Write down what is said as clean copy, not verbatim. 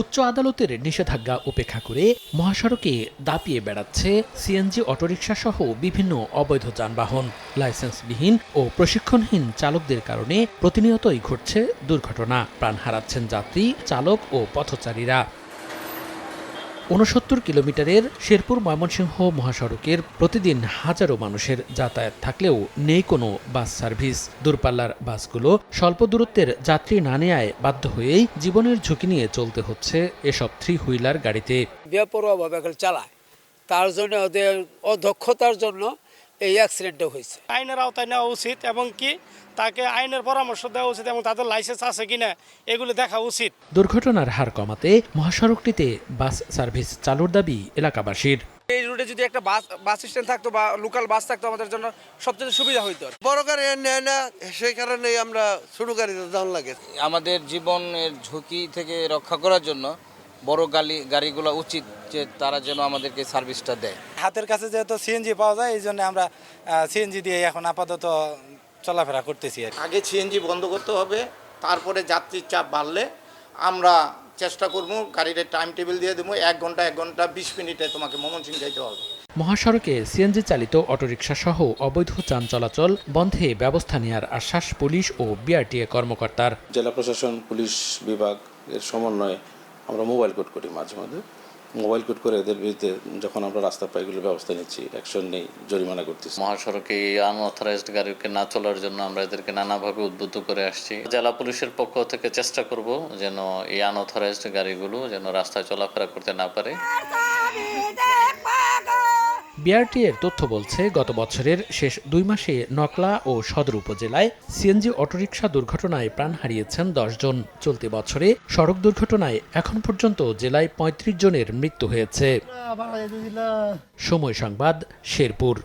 উচ্চ আদালতের নিষেধাজ্ঞা উপেক্ষা করে মহাসড়কে দাপিয়ে বেড়াচ্ছে সিএনজি অটোরিকশা সহ বিভিন্ন অবৈধ যানবাহন। লাইসেন্সবিহীন ও প্রশিক্ষণহীন চালকদের কারণে প্রতিনিয়তই ঘটছে দুর্ঘটনা, প্রাণ হারাচ্ছেন যাত্রী, চালক ও পথচারীরা। ৬৯ কিলোমিটারের শেরপুর ময়মনসিংহ মহাসড়কের প্রতিদিন হাজারো মানুষের যাতায়াত থাকলেও নেই কোনো বাস সার্ভিস। দূরপাল্লার বাসগুলো স্বল্প দূরত্বের যাত্রী না নেয়ায় বাধ্য হয়েই জীবনের ঝুঁকি নিয়ে চলতে হচ্ছে এসব 3 হুইলার গাড়িতে। বেপরোয়াভাবে চালায়, তার জন্য ওদের অদক্ষতার জন্য এই অ্যাক্সিডেন্টটা হয়েছে। আইনের আওতায় নেওয়া উচিত এবং কি তাকে আইনের পরামর্শ দেওয়া উচিত এবং তাদের লাইসেন্স আছে কিনা এগুলো দেখা উচিত। দুর্ঘটনার হার কমাতে মহাসড়কটিতে বাস সার্ভিস চালুর দাবি এলাকাবাসীর। এই রুটে যদি একটা বাস স্ট্যান্ড থাকতো বা লোকাল বাস থাকতো আমাদের জন্য সবচেয়ে সুবিধা হইতো। বড় গাড়ি নেয় না, সেই কারণে আমরা ছোট গাড়িতে দাম লাগে। আমাদের জীবনের ঝুঁকি থেকে রক্ষা করার জন্য বড় গাড়িগুলো উচিত যে তারা যেন আমাদেরকে সার্ভিসটা দেয়। হাতের কাছে যেহেতু সিএনজি পাওয়া যায়, এই জন্য আমরা সিএনজি দিয়ে এখন আপাতত চলাফেরা করতেছি। আগে সিএনজি বন্ধ করতে হবে, তারপরে যাত্রীর চাপ বাড়লে আমরা চেষ্টা করব গাড়ির টাইম টেবিল দিয়ে দেবো, 1 ঘন্টা 20 মিনিটে তোমাকে ময়মনসিংহ যেতে হবে। মহাসড়কে সিএনজি চালিত অটোরিকশা সহ অবৈধ যান চলাচল বন্ধে ব্যবস্থা নেওয়ার আশ্বাস পুলিশ ও বিআরটিএ কর্মকর্তার। জেলা প্রশাসন, পুলিশ বিভাগ এর সমন্বয়ে আমরা মোবাইল কোড করি, মাঝে মাঝে মোবাইল কোড করে এদের বিরুদ্ধে যখন আমরা রাস্তা পাই এগুলো ব্যবস্থা নিচ্ছি, অ্যাকশন নেই, জরিমানা করতেছি। মহাসড়কে এই আনঅথরাইজড গাড়িকে না চলার জন্য আমরা এদেরকে নানাভাবে উদ্বুদ্ধ করে আসছি। জেলা পুলিশের পক্ষ থেকে চেষ্টা করব যেন এই আনঅথরাইজড গাড়িগুলো যেন রাস্তায় চলাফেরা করতে না পারে। বিআরটিএর তথ্য বলছে, গত বছরের শেষ 2 মাসে নকলা ও সদর উপজেলায় সিএনজি অটোরিকশা দুর্ঘটনায় প্রাণ হারিয়েছেন 10 জন। চলতি বছরে সড়ক দুর্ঘটনায় এখন পর্যন্ত জেলায় 35 জনের মৃত্যু হয়েছে। সময় সংবাদ, শেরপুর।